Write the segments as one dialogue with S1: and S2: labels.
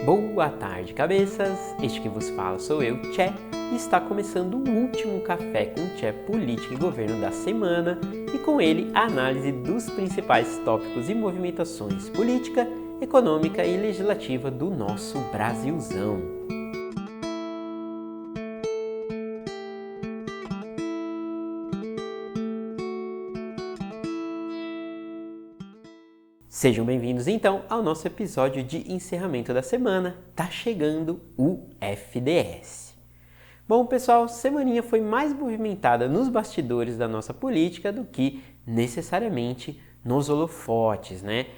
S1: Boa tarde, cabeças! Este que vos fala sou eu, Tchê, e está começando o último Café com Tchê Política e Governo da semana e com ele a análise dos principais tópicos e movimentações política, econômica e legislativa do nosso Brasilzão. Sejam bem-vindos então ao nosso episódio de encerramento da semana. Tá chegando o FDS. Bom, pessoal, semaninha foi mais movimentada nos bastidores da nossa política do que necessariamente nos holofotes, né?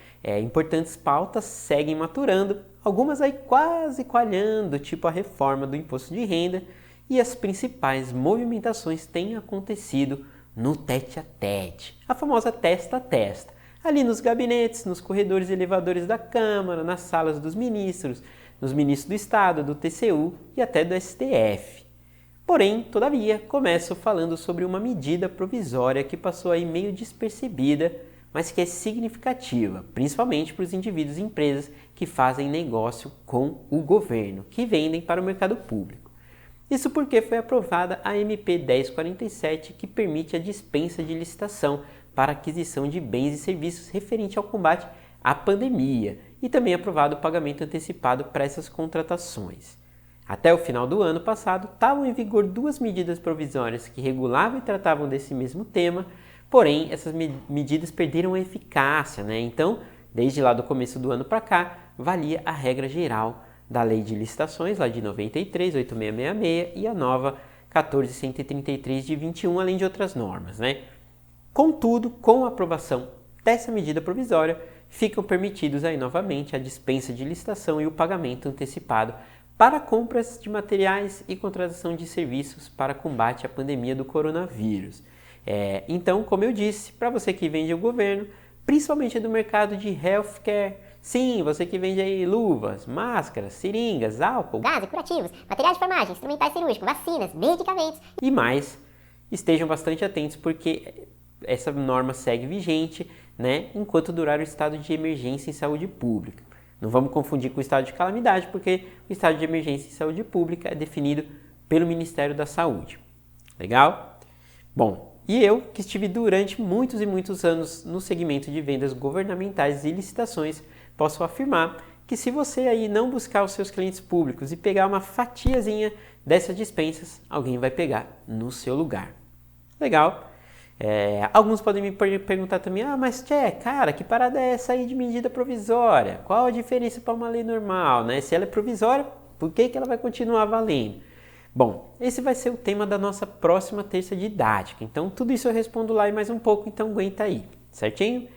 S1: Importantes pautas seguem maturando, algumas aí quase coalhando, tipo a reforma do imposto de renda, e as principais movimentações têm acontecido no tete-a-tete, a famosa testa-a-testa. Ali nos gabinetes, nos corredores e elevadores da Câmara, nas salas dos ministros, nos ministros do Estado, do TCU e até do STF. Porém, todavia, começo falando sobre uma medida provisória que passou aí meio despercebida, mas que é significativa, principalmente para os indivíduos e empresas que fazem negócio com o governo, que vendem para o mercado público. Isso porque foi aprovada a MP 1047, que permite a dispensa de licitação para aquisição de bens e serviços referente ao combate à pandemia e também aprovado o pagamento antecipado para essas contratações. Até o final do ano passado, estavam em vigor duas medidas provisórias que regulavam e tratavam desse mesmo tema, porém essas medidas perderam a eficácia, né? Então, desde lá do começo do ano para cá, valia a regra geral da Lei de Licitações, lá de 93, 8666 e a nova 14.133 de 21, além de outras normas, né? Contudo, com a aprovação dessa medida provisória, ficam permitidos aí novamente a dispensa de licitação e o pagamento antecipado para compras de materiais e contratação de serviços para combate à pandemia do coronavírus. Então, como eu disse, para você que vende ao governo, principalmente do mercado de healthcare, sim, você que vende aí luvas, máscaras, seringas, álcool,
S2: gás e curativos, materiais de enfermagem, instrumentais cirúrgicos, vacinas, medicamentos
S1: e mais, estejam bastante atentos porque essa norma segue vigente, né, enquanto durar o estado de emergência em saúde pública. Não vamos confundir com o estado de calamidade, porque o estado de emergência em saúde pública é definido pelo Ministério da Saúde. Legal? Bom, e eu, que estive durante muitos e muitos anos no segmento de vendas governamentais e licitações, posso afirmar que se você aí não buscar os seus clientes públicos e pegar uma fatiazinha dessas dispensas, alguém vai pegar no seu lugar. Legal? Alguns podem me perguntar também, mas Tchê, cara, que parada é essa aí de medida provisória? Qual a diferença para uma lei normal, né? Se ela é provisória, por que ela vai continuar valendo? Bom, esse vai ser o tema da nossa próxima terça didática, então tudo isso eu respondo lá e mais um pouco, então aguenta aí, certinho?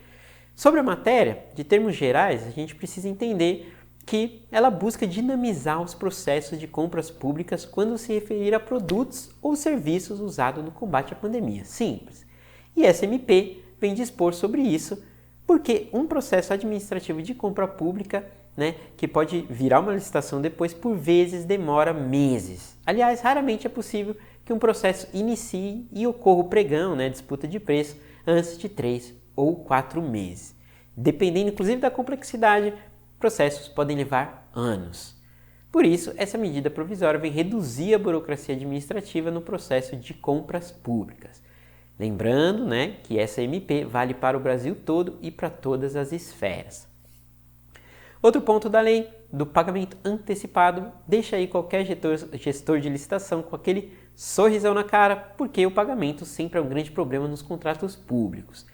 S1: Sobre a matéria, de termos gerais, a gente precisa entender que ela busca dinamizar os processos de compras públicas quando se referir a produtos ou serviços usados no combate à pandemia. Simples. E essa MP vem dispor sobre isso, porque um processo administrativo de compra pública, né, que pode virar uma licitação depois, por vezes demora meses. Aliás, raramente é possível que um processo inicie e ocorra o pregão, né, disputa de preço, antes de 3 ou 4 meses. Dependendo, inclusive, da complexidade, processos podem levar anos. Por isso, essa medida provisória vem reduzir a burocracia administrativa no processo de compras públicas. Lembrando, né, que essa MP vale para o Brasil todo e para todas as esferas. Outro ponto da lei, do pagamento antecipado, deixa aí qualquer gestor de licitação com aquele sorrisão na cara, porque o pagamento sempre é um grande problema nos contratos públicos.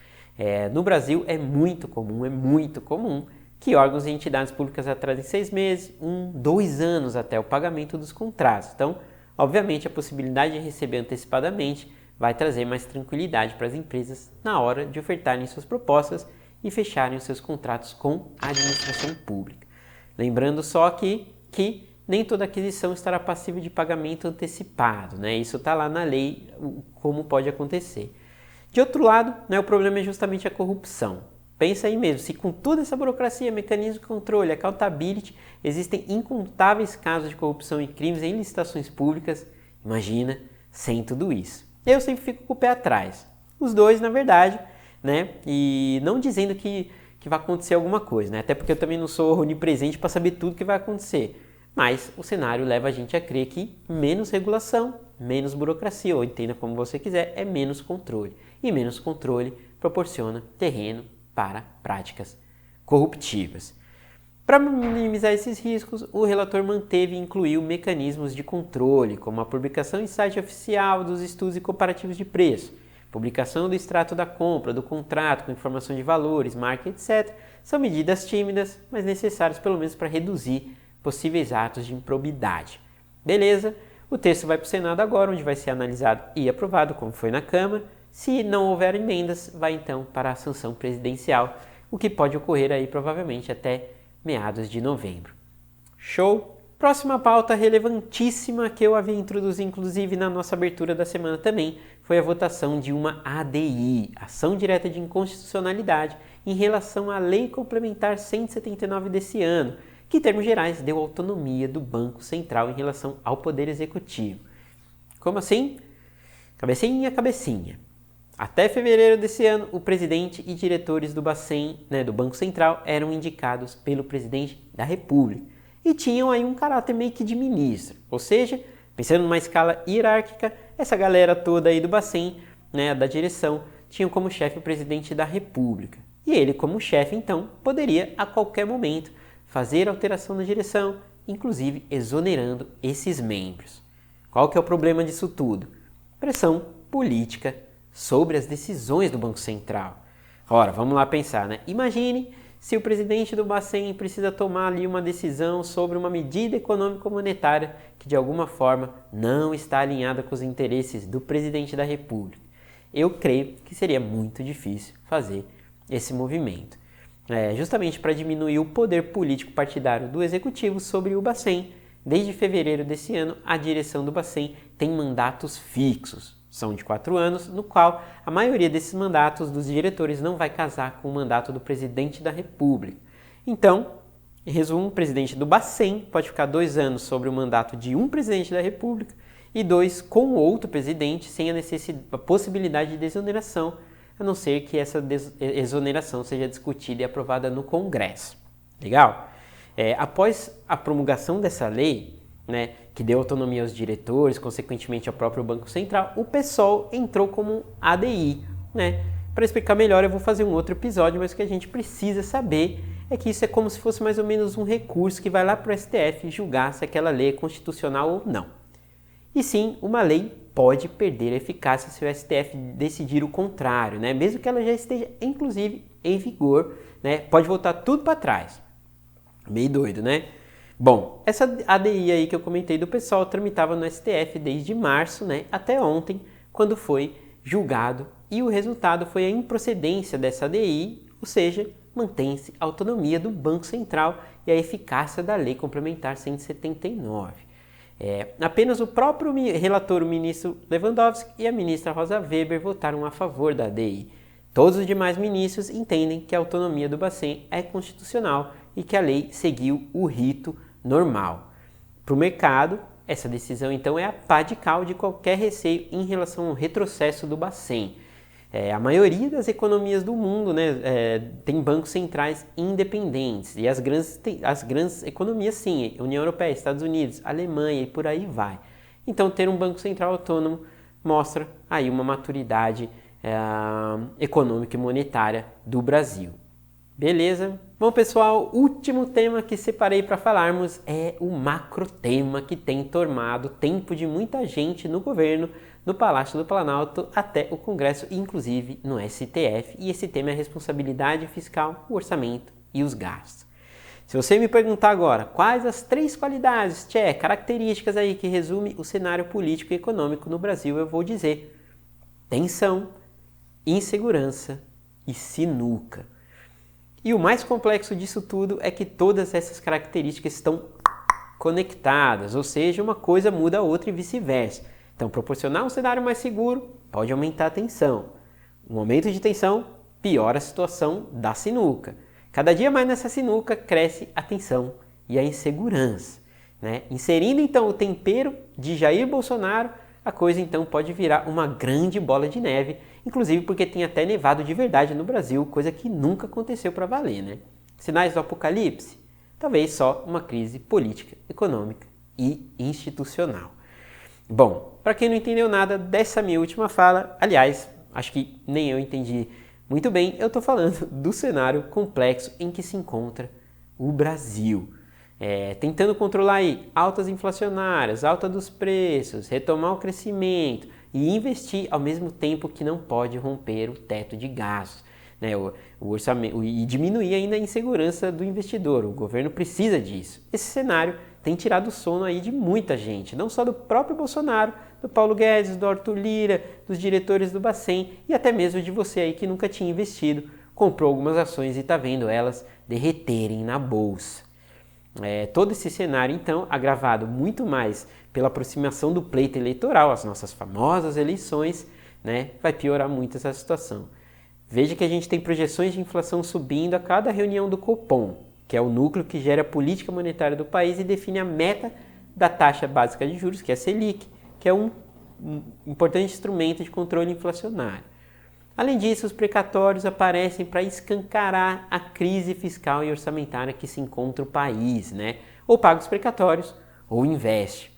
S1: No Brasil é muito comum que órgãos e entidades públicas atrasem 6 meses, 2 anos até o pagamento dos contratos. Então, obviamente, a possibilidade de receber antecipadamente vai trazer mais tranquilidade para as empresas na hora de ofertarem suas propostas e fecharem os seus contratos com a administração pública. Lembrando só que nem toda aquisição estará passível de pagamento antecipado, né? Isso está lá na lei, como pode acontecer. De outro lado, né, o problema é justamente a corrupção. Pensa aí mesmo, se com toda essa burocracia, mecanismo de controle, accountability, existem incontáveis casos de corrupção e crimes em licitações públicas, imagina sem tudo isso. Eu sempre fico com o pé atrás. Os dois, na verdade, né? E não dizendo que que vai acontecer alguma coisa, né? Até porque eu também não sou onipresente para saber tudo que vai acontecer. Mas o cenário leva a gente a crer que menos regulação, menos burocracia, ou entenda como você quiser, é menos controle. E menos controle proporciona terreno para práticas corruptivas. Para minimizar esses riscos, o relator manteve e incluiu mecanismos de controle, como a publicação em site oficial dos estudos e comparativos de preço, publicação do extrato da compra, do contrato com informação de valores, marca, etc. São medidas tímidas, mas necessárias pelo menos para reduzir possíveis atos de improbidade. Beleza? O texto vai para o Senado agora, onde vai ser analisado e aprovado, como foi na Câmara. Se não houver emendas, vai então para a sanção presidencial, o que pode ocorrer aí provavelmente até meados de novembro. Show? Próxima pauta relevantíssima que eu havia introduzido, inclusive na nossa abertura da semana também, foi a votação de uma ADI, Ação Direta de Inconstitucionalidade, em relação à Lei Complementar 179 desse ano, que em termos gerais deu autonomia do Banco Central em relação ao Poder Executivo. Como assim? Cabecinha, cabecinha. Até fevereiro desse ano, o presidente e diretores do Bacen, do Banco Central, eram indicados pelo presidente da República e tinham aí um caráter meio que de ministro. Ou seja, pensando numa escala hierárquica, essa galera toda aí do Bacen, da direção, tinham como chefe o presidente da República. E ele, como chefe, então, poderia a qualquer momento fazer alteração na direção, inclusive exonerando esses membros. Qual que é o problema disso tudo? Pressão política sobre as decisões do Banco Central. Ora, vamos lá pensar, né? Imagine se o presidente do Bacen precisa tomar ali uma decisão sobre uma medida econômico-monetária que de alguma forma não está alinhada com os interesses do presidente da República. Eu creio que seria muito difícil fazer esse movimento. Justamente para diminuir o poder político partidário do Executivo sobre o Bacen. Desde fevereiro desse ano, a direção do Bacen tem mandatos fixos. São de 4 anos, no qual a maioria desses mandatos dos diretores não vai casar com o mandato do presidente da República. Então, em resumo, o presidente do Bacen pode ficar 2 anos sobre o mandato de um presidente da República e 2 com outro presidente sem a possibilidade de desoneração, a não ser que essa exoneração seja discutida e aprovada no Congresso. Legal? Após a promulgação dessa lei, que deu autonomia aos diretores, consequentemente ao próprio Banco Central, o PSOL entrou como ADI. Para explicar melhor, eu vou fazer um outro episódio, mas o que a gente precisa saber é que isso é como se fosse mais ou menos um recurso que vai lá para o STF julgar se aquela lei é constitucional ou não. E sim, uma lei pode perder a eficácia se o STF decidir o contrário, mesmo que ela já esteja, inclusive, em vigor, pode voltar tudo para trás. Meio doido, né? Bom, essa ADI aí que eu comentei do PSOL tramitava no STF desde março, até ontem, quando foi julgado, e o resultado foi a improcedência dessa ADI, ou seja, mantém-se a autonomia do Banco Central e a eficácia da Lei Complementar 179. Apenas o próprio relator, o ministro Lewandowski, e a ministra Rosa Weber votaram a favor da ADI. Todos os demais ministros entendem que a autonomia do Bacen é constitucional e que a lei seguiu o rito normal. Para o mercado, essa decisão então é a pá de cal de qualquer receio em relação ao retrocesso do Bacen. A maioria das economias do mundo tem bancos centrais independentes e as grandes economias sim, União Europeia, Estados Unidos, Alemanha e por aí vai. Então ter um banco central autônomo mostra aí uma maturidade econômica e monetária do Brasil. Beleza? Bom pessoal, último tema que separei para falarmos é o macro tema que tem tomado tempo de muita gente no governo, no Palácio do Planalto até o Congresso, inclusive no STF, e esse tema é a responsabilidade fiscal, o orçamento e os gastos. Se você me perguntar agora quais as 3 qualidades, características aí que resume o cenário político e econômico no Brasil, eu vou dizer: tensão, insegurança e sinuca. E o mais complexo disso tudo é que todas essas características estão conectadas, ou seja, uma coisa muda a outra e vice-versa. Então, proporcionar um cenário mais seguro pode aumentar a tensão. Um aumento de tensão piora a situação da sinuca. Cada dia mais nessa sinuca cresce a tensão e a insegurança. Inserindo então o tempero de Jair Bolsonaro, a coisa então pode virar uma grande bola de neve, inclusive porque tem até nevado de verdade no Brasil, coisa que nunca aconteceu para valer, né? Sinais do apocalipse? Talvez só uma crise política, econômica e institucional. Bom, para quem não entendeu nada dessa minha última fala, aliás, acho que nem eu entendi muito bem, eu estou falando do cenário complexo em que se encontra o Brasil. Tentando controlar aí altas inflacionárias, alta dos preços, retomar o crescimento e investir ao mesmo tempo que não pode romper o teto de gastos, né? O orçamento, e diminuir ainda a insegurança do investidor. O governo precisa disso. Esse cenário tem tirado o sono aí de muita gente, não só do próprio Bolsonaro, do Paulo Guedes, do Arthur Lira, dos diretores do Bacen e até mesmo de você aí que nunca tinha investido, comprou algumas ações e está vendo elas derreterem na bolsa. Todo esse cenário, então, agravado muito mais pela aproximação do pleito eleitoral, as nossas famosas eleições, né, vai piorar muito essa situação. Veja que a gente tem projeções de inflação subindo a cada reunião do Copom, que é o núcleo que gera a política monetária do país e define a meta da taxa básica de juros, que é a Selic, que é um importante instrumento de controle inflacionário. Além disso, os precatórios aparecem para escancarar a crise fiscal e orçamentária que se encontra o país, né? Ou paga os precatórios ou investe.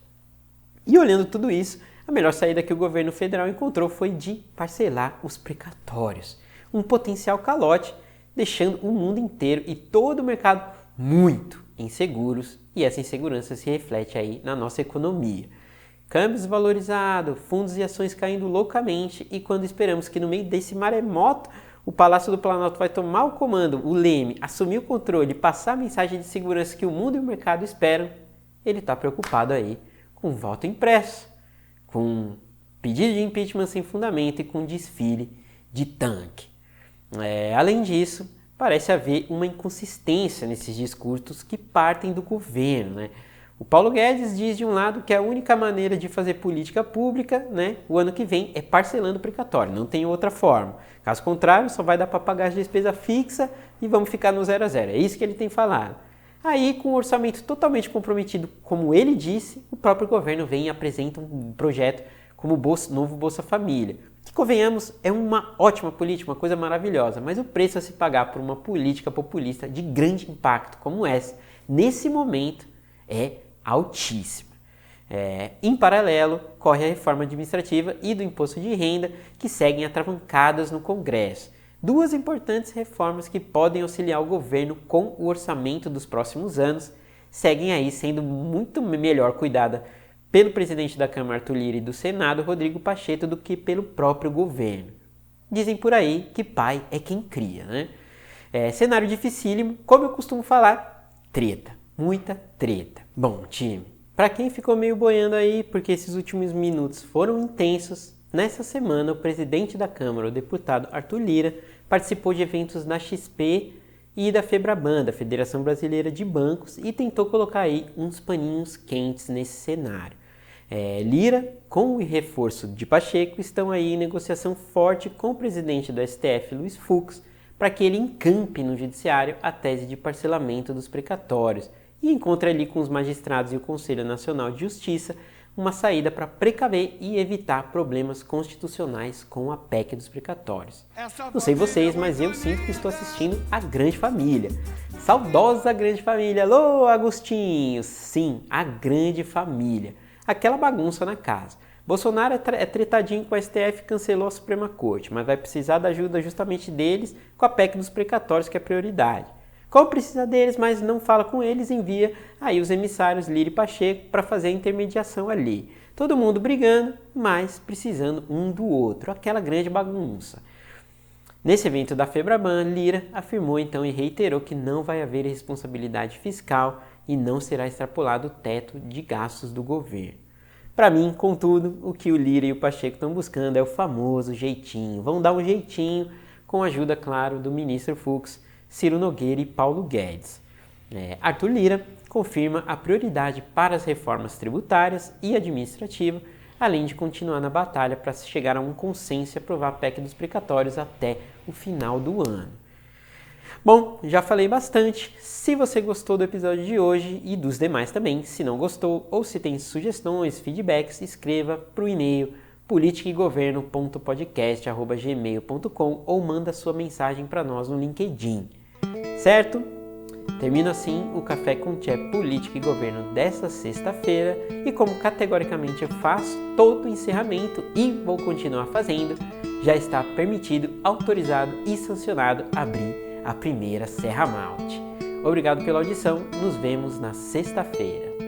S1: E olhando tudo isso, a melhor saída que o governo federal encontrou foi de parcelar os precatórios. Um potencial calote, deixando o mundo inteiro e todo o mercado muito inseguros, e essa insegurança se reflete aí na nossa economia. Câmbio desvalorizado, fundos e ações caindo loucamente, e quando esperamos que no meio desse maremoto o Palácio do Planalto vai tomar o comando, o leme, assumir o controle e passar a mensagem de segurança que o mundo e o mercado esperam, ele está preocupado aí com voto impresso, com pedido de impeachment sem fundamento e com desfile de tanque. Além disso, parece haver uma inconsistência nesses discursos que partem do governo, né? O Paulo Guedes diz de um lado que a única maneira de fazer política pública, né, o ano que vem é parcelando o precatório, não tem outra forma. Caso contrário, só vai dar para pagar a despesa fixa e vamos ficar no 0 a 0. É isso que ele tem falado. Aí, com o orçamento totalmente comprometido, como ele disse, o próprio governo vem e apresenta um projeto como o novo Bolsa Família. Que, convenhamos, é uma ótima política, uma coisa maravilhosa, mas o preço a se pagar por uma política populista de grande impacto como essa, nesse momento, é altíssima. Em paralelo, corre a reforma administrativa e do imposto de renda, que seguem atravancadas no Congresso. Duas importantes reformas que podem auxiliar o governo com o orçamento dos próximos anos, seguem aí sendo muito melhor cuidada pelo presidente da Câmara, Arthur Lira, e do Senado, Rodrigo Pacheco, do que pelo próprio governo. Dizem por aí que pai é quem cria, né? Cenário dificílimo, como eu costumo falar, treta. Muita treta. Bom, time, para quem ficou meio boiando aí porque esses últimos minutos foram intensos, nessa semana o presidente da Câmara, o deputado Arthur Lira, participou de eventos da XP e da Febraban, da Federação Brasileira de Bancos, e tentou colocar aí uns paninhos quentes nesse cenário. Lira, com o reforço de Pacheco, estão aí em negociação forte com o presidente do STF, Luiz Fux, para que ele encampe no judiciário a tese de parcelamento dos precatórios, e encontra ali com os magistrados e o Conselho Nacional de Justiça uma saída para precaver e evitar problemas constitucionais com a PEC dos precatórios. Não sei vocês, mas eu sinto que estou assistindo a Grande Família. Saudosa Grande Família! Alô, Agostinho! Sim, a Grande Família. Aquela bagunça na casa. Bolsonaro é tretadinho com a STF e cancelou a Suprema Corte, mas vai precisar da ajuda justamente deles com a PEC dos precatórios, que é prioridade. Como precisa deles, mas não fala com eles, envia aí os emissários Lira e Pacheco para fazer a intermediação ali. Todo mundo brigando, mas precisando um do outro. Aquela grande bagunça. Nesse evento da Febraban, Lira afirmou então e reiterou que não vai haver responsabilidade fiscal e não será extrapolado o teto de gastos do governo. Para mim, contudo, o que o Lira e o Pacheco estão buscando é o famoso jeitinho. Vão dar um jeitinho com a ajuda, claro, do ministro Fux, Ciro Nogueira e Paulo Guedes. Arthur Lira confirma a prioridade para as reformas tributárias e administrativas, além de continuar na batalha para chegar a um consenso e aprovar a PEC dos precatórios até o final do ano. Bom, já falei bastante. Se você gostou do episódio de hoje e dos demais também, se não gostou ou se tem sugestões, feedbacks, escreva para o e-mail politicaegoverno.podcast@gmail.com ou manda sua mensagem para nós no LinkedIn. Certo? Termino assim o Café com Tchê Política e Governo desta sexta-feira e como categoricamente eu faço todo o encerramento e vou continuar fazendo, já está permitido, autorizado e sancionado abrir a primeira Serra Malte. Obrigado pela audição, nos vemos na sexta-feira.